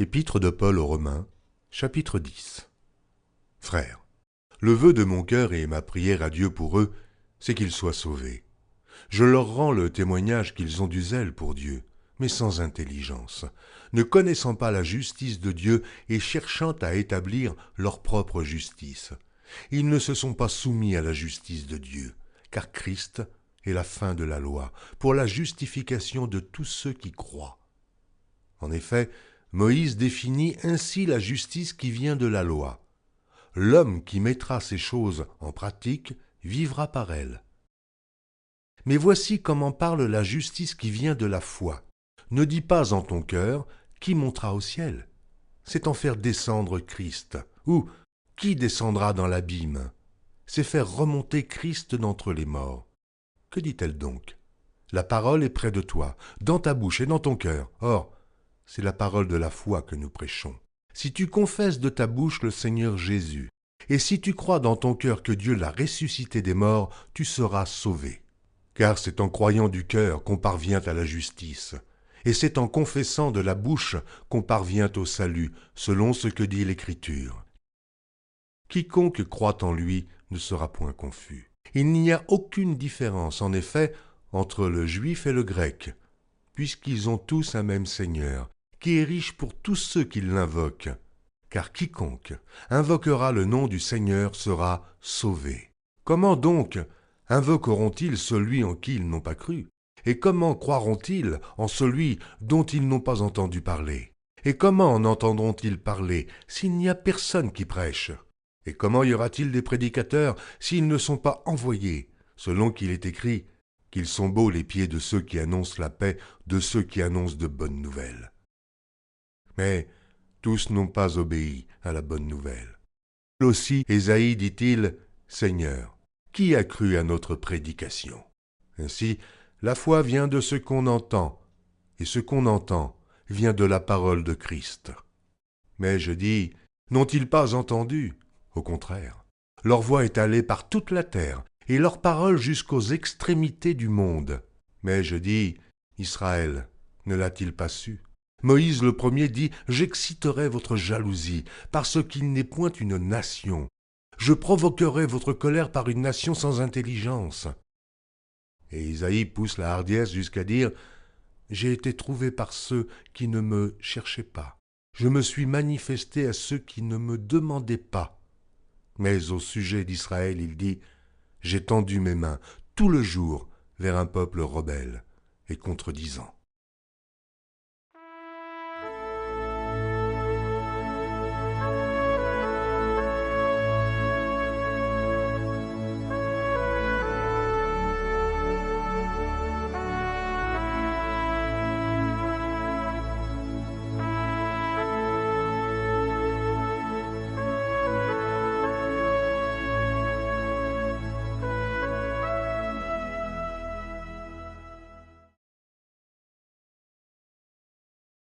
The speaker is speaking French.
Épître de Paul aux Romains, chapitre 10. Frères, le vœu de mon cœur et ma prière à Dieu pour eux, c'est qu'ils soient sauvés. Je leur rends le témoignage qu'ils ont du zèle pour Dieu, mais sans intelligence, ne connaissant pas la justice de Dieu et cherchant à établir leur propre justice. Ils ne se sont pas soumis à la justice de Dieu, car Christ est la fin de la loi, pour la justification de tous ceux qui croient. En effet, Moïse définit ainsi la justice qui vient de la loi. L'homme qui mettra ces choses en pratique vivra par elles. Mais voici comment parle la justice qui vient de la foi. Ne dis pas en ton cœur, qui montera au ciel? C'est en faire descendre Christ. Ou, qui descendra dans l'abîme? C'est faire remonter Christ d'entre les morts. Que dit-elle donc? La parole est près de toi, dans ta bouche et dans ton cœur. Or, c'est la parole de la foi que nous prêchons. Si tu confesses de ta bouche le Seigneur Jésus, et si tu crois dans ton cœur que Dieu l'a ressuscité des morts, tu seras sauvé. Car c'est en croyant du cœur qu'on parvient à la justice, et c'est en confessant de la bouche qu'on parvient au salut, selon ce que dit l'Écriture. Quiconque croit en lui ne sera point confus. Il n'y a aucune différence, en effet, entre le juif et le grec, puisqu'ils ont tous un même Seigneur, qui est riche pour tous ceux qui l'invoquent. Car quiconque invoquera le nom du Seigneur sera sauvé. Comment donc invoqueront-ils celui en qui ils n'ont pas cru? Et comment croiront-ils en celui dont ils n'ont pas entendu parler? Et comment en entendront-ils parler s'il n'y a personne qui prêche? Et comment y aura-t-il des prédicateurs s'ils ne sont pas envoyés, selon qu'il est écrit qu'ils sont beaux les pieds de ceux qui annoncent la paix, de ceux qui annoncent de bonnes nouvelles. Mais tous n'ont pas obéi à la bonne nouvelle. Aussi, Ésaïe dit-il, « Seigneur, qui a cru à notre prédication ?» Ainsi, la foi vient de ce qu'on entend, et ce qu'on entend vient de la parole de Christ. Mais je dis, n'ont-ils pas entendu? Au contraire, leur voix est allée par toute la terre, et leur parole jusqu'aux extrémités du monde. Mais je dis, Israël ne l'a-t-il pas su? Moïse le premier dit, « J'exciterai votre jalousie, parce qu'il n'est point une nation. Je provoquerai votre colère par une nation sans intelligence. » Et Isaïe pousse la hardiesse jusqu'à dire, « J'ai été trouvé par ceux qui ne me cherchaient pas. Je me suis manifesté à ceux qui ne me demandaient pas. » Mais au sujet d'Israël, il dit, « J'ai tendu mes mains tout le jour vers un peuple rebelle et contredisant. »